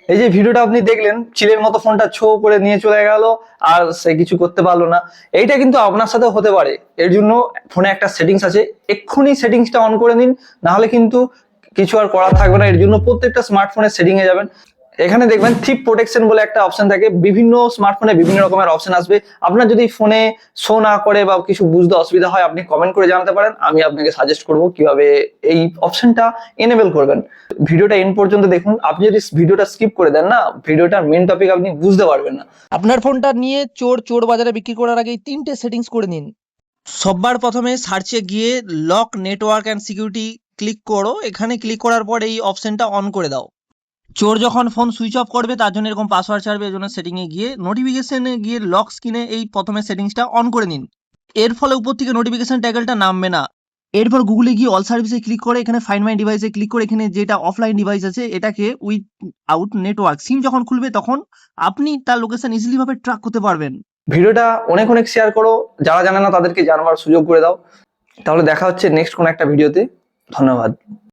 এই যে ভিডিওটা আপনি দেখলেন, চিলের মতো ফোনটা ছো করে নিয়ে চলে গেল, আর সে কিছু করতে পারলো না। এইটা কিন্তু আপনার সাথেও হতে পারে। এর জন্য ফোনে একটা সেটিংস আছে, এক্ষুনি সেটিংসটা অন করে নিন, না হলে কিন্তু কিছু আর করার থাকবে না। এর জন্য প্রত্যেকটা স্মার্টফোনের সেটিং এ যাবেন, এখানে দেখবেন থিপ প্রোটেকশন বলে একটা অপশন থাকে। বিভিন্ন স্মার্টফোনে বিভিন্ন রকমের অপশন আসবে। আপনার যদি ফোনে শো না করে বা কিছু বুঝতে অসুবিধা হয়, আপনি কমেন্ট করে জানাতে পারেন, আমি আপনাকে সাজেস্ট করব কিভাবে এই অপশনটা এনেবল করবেন। ভিডিওটা এন্ড পর্যন্ত দেখুন। আপনি যদি ভিডিওটা স্কিপ করে দেন না, ভিডিওটার মেন টপিক আপনি বুঝতে পারবেন না। আপনার ফোনটা নিয়ে চোর চোর বাজারে বিক্রি করার আগে তিনটে সেটিংস করে নিন। সবার প্রথমে সার্চে গিয়ে lock network and security click করো। এখানে ক্লিক করার পর এই অপশনটা অন করে দাও। চোর যখন ফোন সুইচ অফ করবে তার জন্য এরকম পাসওয়ার্ড ছাড়বে, এর জন্য সেটিংয়ে গিয়ে নোটিফিকেশনে গিয়ে লক স্ক্রিনে এই প্রথমে সেটিংসটা অন করে নিন। এর ফলে উপর থেকে নোটিফিকেশন ট্যাগলটা নামবে না। এরপর গুগলে গিয়ে অল সার্ভিসে ক্লিক করে এখানে ফাইন্ড মাই ডিভাইসে ক্লিক করে এখানে যেটা অফলাইন ডিভাইস আছে এটাকে উইথ আউট নেটওয়ার্ক সিম যখন খুলবে তখন আপনি তার লোকেশন ইজিলি ভাবে ট্র্যাক করতে পারবেন। ভিডিওটা অনেক অনেক শেয়ার করো, যারা জানে না তাদেরকে জানবার সুযোগ করে দাও। তাহলে দেখা হচ্ছে নেক্সট কোন একটা ভিডিওতে। ধন্যবাদ।